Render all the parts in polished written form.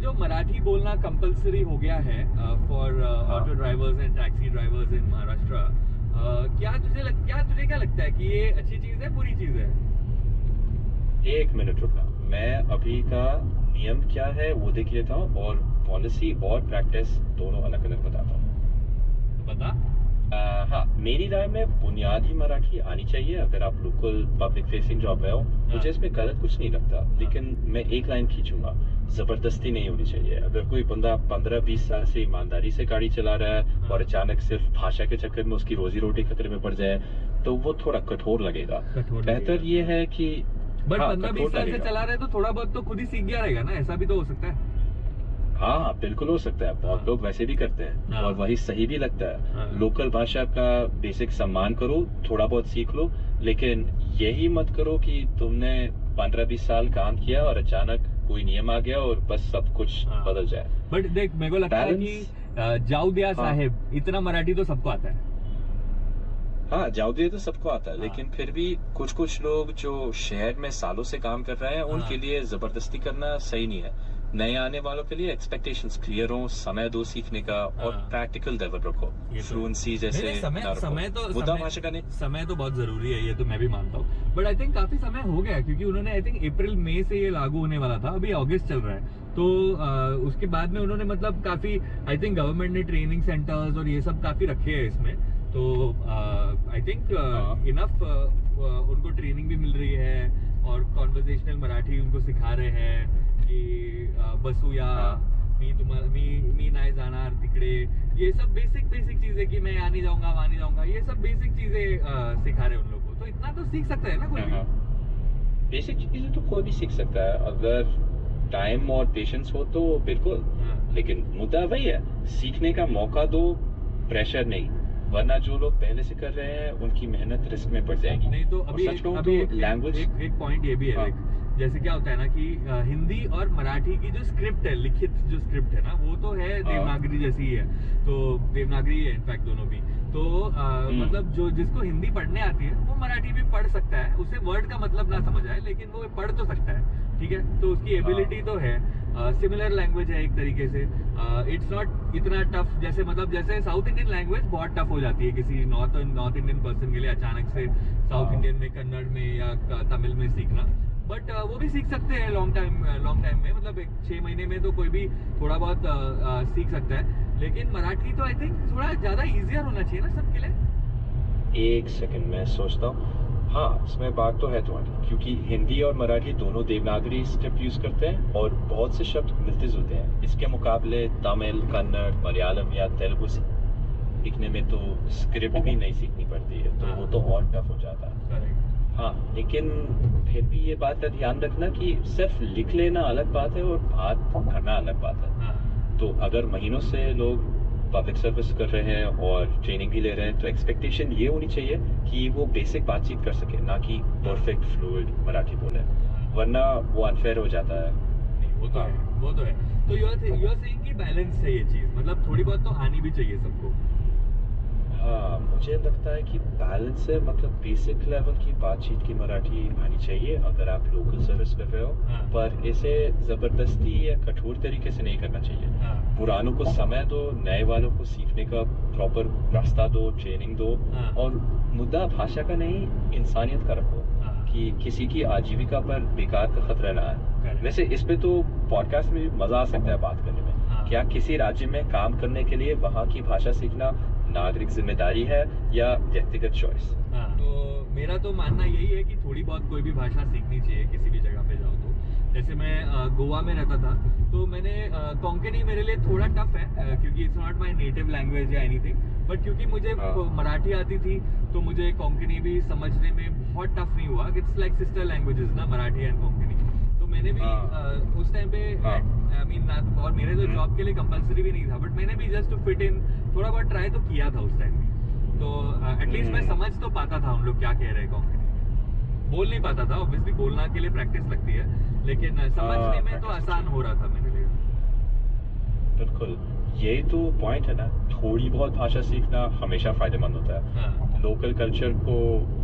जो मराठी बोलना कंपलसरी हो गया है for auto drivers and taxi drivers in Maharashtra, क्या तुझे क्या लगता है कि ये अच्छी चीज है, बुरी चीज है? एक मिनट रुकना, मैं अभी का नियम क्या है वो देख लेता हूँ और पॉलिसी और प्रैक्टिस दोनों अलग अलग बताता हूँ। बता। हाँ, मेरी राय में बुनियादी मराठी आनी चाहिए अगर आप लोकल पब्लिक फेसिंग जॉब में हो। मुझे इसमें गलत कुछ नहीं लगता, लेकिन मैं एक लाइन खींचूंगा, जबरदस्ती नहीं होनी चाहिए। अगर कोई बंदा 15-20 साल से ईमानदारी से गाड़ी चला रहा है और अचानक सिर्फ भाषा के चक्कर में उसकी रोजी रोटी खतरे में पड़ जाए तो वो थोड़ा कठोर लगेगा। बेहतर ये है कि बट 15-20 साल से चला रहे तो थोड़ा बहुत तो खुद ही सीख गया रहेगा ना, ऐसा भी तो हो सकता है। हाँ, बिल्कुल हो सकता है। बहुत लोग वैसे भी करते हैं और वही सही भी लगता है। लोकल भाषा का बेसिक सम्मान करो, थोड़ा बहुत सीख लो, लेकिन यही मत करो कि तुमने 15-20 साल काम किया और अचानक कोई नियम आ गया और बस सब कुछ बदल जाए। बट देख, मेरे को लगता है कि जाऊदिया साहेब इतना मराठी तो सबको आता है। हाँ, जाऊदिया तो सबको आता है, लेकिन फिर भी कुछ लोग जो शहर में सालों से काम कर रहे हैं उनके लिए जबरदस्ती करना सही नहीं है। नए आने वालों के लिए एक्सपेक्टेशंस क्लियर हो, समय दो सीखने का और प्रैक्टिकल लेवल रखो। फ्लुएंसी जैसे समय तो बहुत जरूरी है, ये तो मैं भी मानता हूँ। बट आई थिंक काफी समय हो गया, क्योंकि उन्होंने आई थिंक अप्रैल मई से ये लागू होने वाला था, अभी अगस्त चल रहा है। तो उसके बाद में उन्होंने मतलब काफी आई थिंक गवर्नमेंट ने ट्रेनिंग सेंटर्स और ये सब काफी रखे हैं इसमें। तो आई थिंक इनफ उनको ट्रेनिंग भी मिल रही है और कॉन्वर्सेशनल मराठी उनको सिखा रहे हैं कि बसूया, मी नाही जाणार तिकडे, ये सब बेसिक चीजें कि मैं यहाँ नहीं जाऊंगा वहां नहीं जाऊंगा, ये सब बेसिक चीजें सिखा रहे हैं उन लोगों को। तो इतना तो सीख सकता है ना कोई भी। बेसिक चीजें तो कोई भी सीख सकता है अगर टाइम और पेशेंस हो तो बिल्कुल। लेकिन मुद्दा वही है, सीखने का मौका दो, प्रेशर नहीं, वरना जो लोग पहले से कर रहे हैं उनकी मेहनत रिस्क में पड़ जाएगी। नहीं तो अभी लैंग्वेज एक पॉइंट ये भी है, जैसे क्या होता है ना कि हिंदी और मराठी की जो स्क्रिप्ट है, लिखित जो स्क्रिप्ट है ना, वो तो है देवनागरी जैसी ही है। तो देवनागरी है इनफैक्ट दोनों भी। तो मतलब जो जिसको हिंदी पढ़ने आती है वो मराठी भी पढ़ सकता है, उसे वर्ड का मतलब ना समझ आए लेकिन वो पढ़ तो सकता है, ठीक है। तो उसकी एबिलिटी तो है। सिमिलर लैंग्वेज है एक तरीके से। इट्स नॉट इतना टफ, जैसे मतलब जैसे साउथ इंडियन लैंग्वेज बहुत टफ हो जाती है किसी नॉर्थ इंडियन पर्सन के लिए अचानक से साउथ इंडियन में, कन्नड़ में या तमिल में सीखना। बट वो भी सीख सकते हैं लॉन्ग टाइम में, मतलब 6 महीने में तो कोई भी थोड़ा बहुत सीख सकता है। लेकिन मराठी तो आई थिंक थोड़ा ज्यादा इजियर होना चाहिए ना सबके लिए। एक सेकंड मैं सोचता हूँ। हाँ, इसमें बात तो है तुम्हारी, क्योंकि हिंदी और मराठी दोनों देवनागरी स्क्रिप्ट यूज करते हैं और बहुत से शब्द मिलते जुलते हैं। इसके मुकाबले तमिल, कन्नड़, मलयालम या तेलुगु सीखने में तो स्क्रिप्ट भी नहीं सीखनी पड़ती है, तो वो तो और टफ हो जाता है। हाँ, लेकिन फिर भी ये बात का ध्यान रखना कि सिर्फ लिख लेना अलग बात है और बात करना अलग बात है। तो अगर महीनों से लोग पब्लिक सर्विस कर रहे हैं और ट्रेनिंग भी ले रहे हैं तो एक्सपेक्टेशन ये होनी चाहिए कि वो बेसिक बातचीत कर सके, ना कि परफेक्ट फ्लूइड मराठी बोले, वरना वो अनफेयर हो जाता है। वो तो है। तो यू आर सेइंग कि बैलेंस है ये चीज, मतलब थोड़ी बहुत तो आनी भी चाहिए सबको। हाँ, मुझे लगता है कि बैलेंस है, मतलब बेसिक लेवल की बातचीत की मराठी आनी चाहिए अगर आप लोकल सर्विस कर रहे हो। पर इसे जबरदस्ती या कठोर तरीके से नहीं करना चाहिए। पुरानों को समय दो, नए वालों को सीखने का प्रॉपर रास्ता दो, ट्रेनिंग दो। और मुद्दा भाषा का नहीं, इंसानियत का रखो कि किसी की आजीविका पर बेकार का खतरा ना आए। वैसे इस पे तो पॉडकास्ट में मजा आ सकता है बात करने में। क्या किसी राज्य में काम करने के लिए वहाँ की भाषा सीखना नागरिक जिम्मेदारी है या व्यक्तिगत चॉइस? तो मेरा तो मानना यही है कि थोड़ी बहुत कोई भी भाषा सीखनी चाहिए किसी भी जगह पे जाओ तो। जैसे मैं गोवा में रहता था तो मैंने कोंकणी मेरे लिए थोड़ा टफ है क्योंकि it's not my native language या एनीथिंग, बट क्योंकि मुझे मराठी आती थी तो मुझे कोंकणी भी समझने में बहुत टफ नहीं हुआ। इट्स लाइक सिस्टर लैंग्वेजेस ना, मराठी एंड कोंकणी। तो मैंने भी उस टाइम पे आई मीन, और मेरे तो जॉब के लिए कंपलसरी भी नहीं था, बट मैंने भी जस्ट टू फिट इन थोड़ा बहुत ट्राई तो किया था उस टाइम भी। तो एटलीस्ट मैं समझ तो पाता था उन लोग क्या कह रहे हैं। कोंकणी बोल नहीं पाता था, ऑब्वियसली बोलना के लिए प्रैक्टिस लगती है, लेकिन समझने में तो आसान हो रहा था मेरे लिए। बिल्कुल, यही तो पॉइंट है ना, थोड़ी बहुत भाषा सीखना हमेशा फायदेमंद होता है। लोकल कल्चर को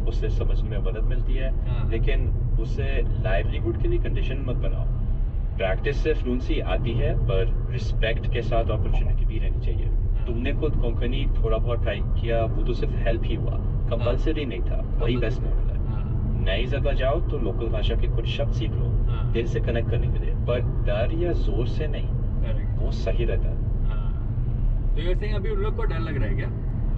उससे समझने में मदद मिलती है, लेकिन उससे लाइवलीहुड के लिए कंडीशन मत बनाओ। प्रैक्टिस से फ्लुएंसी आती है, पर रिस्पेक्ट के साथ अपॉर्चुनिटी भी रहनी चाहिए। तुमने खुद कोंकणी थोड़ा बहुत ट्राई किया, वो तो सिर्फ हेल्प ही हुआ, कंपलसरी नहीं था। वही बेस्ट मॉडल है। नई जगह जाओ तो लोकल भाषा के कुछ शब्द सीख लो, दिल से कनेक्ट करने के लिए, पर डर या जोर से नहीं, वो सही रहता है। तो वैसे अभी उन लोग को डर लग रहा है क्या?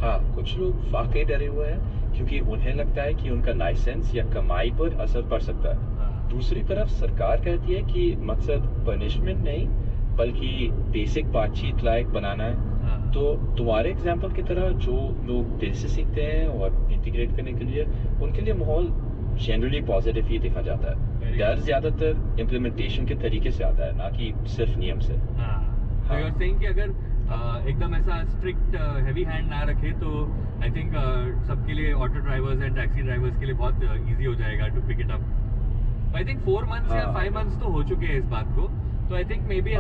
हाँ, कुछ लोग वाकई डरे हुए हैं, क्योंकि उन्हें लगता है कि उनका लाइसेंस या कमाई पर असर पड़ सकता है। दूसरी तरफ सरकार कहती है कि मकसद पनिशमेंट नहीं, बल्कि बेसिक बातचीत लायक बनाना है। तो तुम्हारे एग्जाम्पल की तरह जो लोग दिल से सीखते हैं और इंटीग्रेट करने के लिए, उनके लिए माहौल जनरली पॉजिटिव ही देखा जाता है। डर ज्यादातर इम्प्लीमेंटेशन के तरीके से आता है, ना कि सिर्फ नियम से। तो यू आर सेइंग कि अगर एकदम ऐसा स्ट्रिक्ट हैवी हैंड ना रखे तो आई थिंक सबके लिए, auto drivers and taxi drivers के लिए बहुत इजी हो जाएगा to pick it up. I think 4 months या 5 months तो हो चुके हैं इस बात को, तो I think may be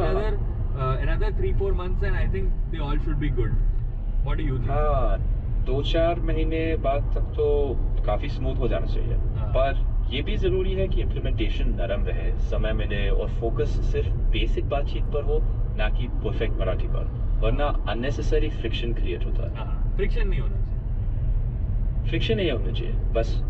another 3-4 months and I think they all should be good. What do you think? हाँ, 2-4 महीने बाद तक तो काफी स्मूथ हो जाना चाहिए। पर ये भी जरूरी है कि इम्प्लीमेंटेशन नरम रहे, समय मिले और फोकस सिर्फ बेसिक बातचीत पर हो, ना कि परफेक्ट मराठी पर, वरना अननेसेसरी फ्रिक्शन क्रिएट होता है। फ्रिक्शन नहीं होना चाहिए। फ्रिक्शन नहीं होना चाहिए, बस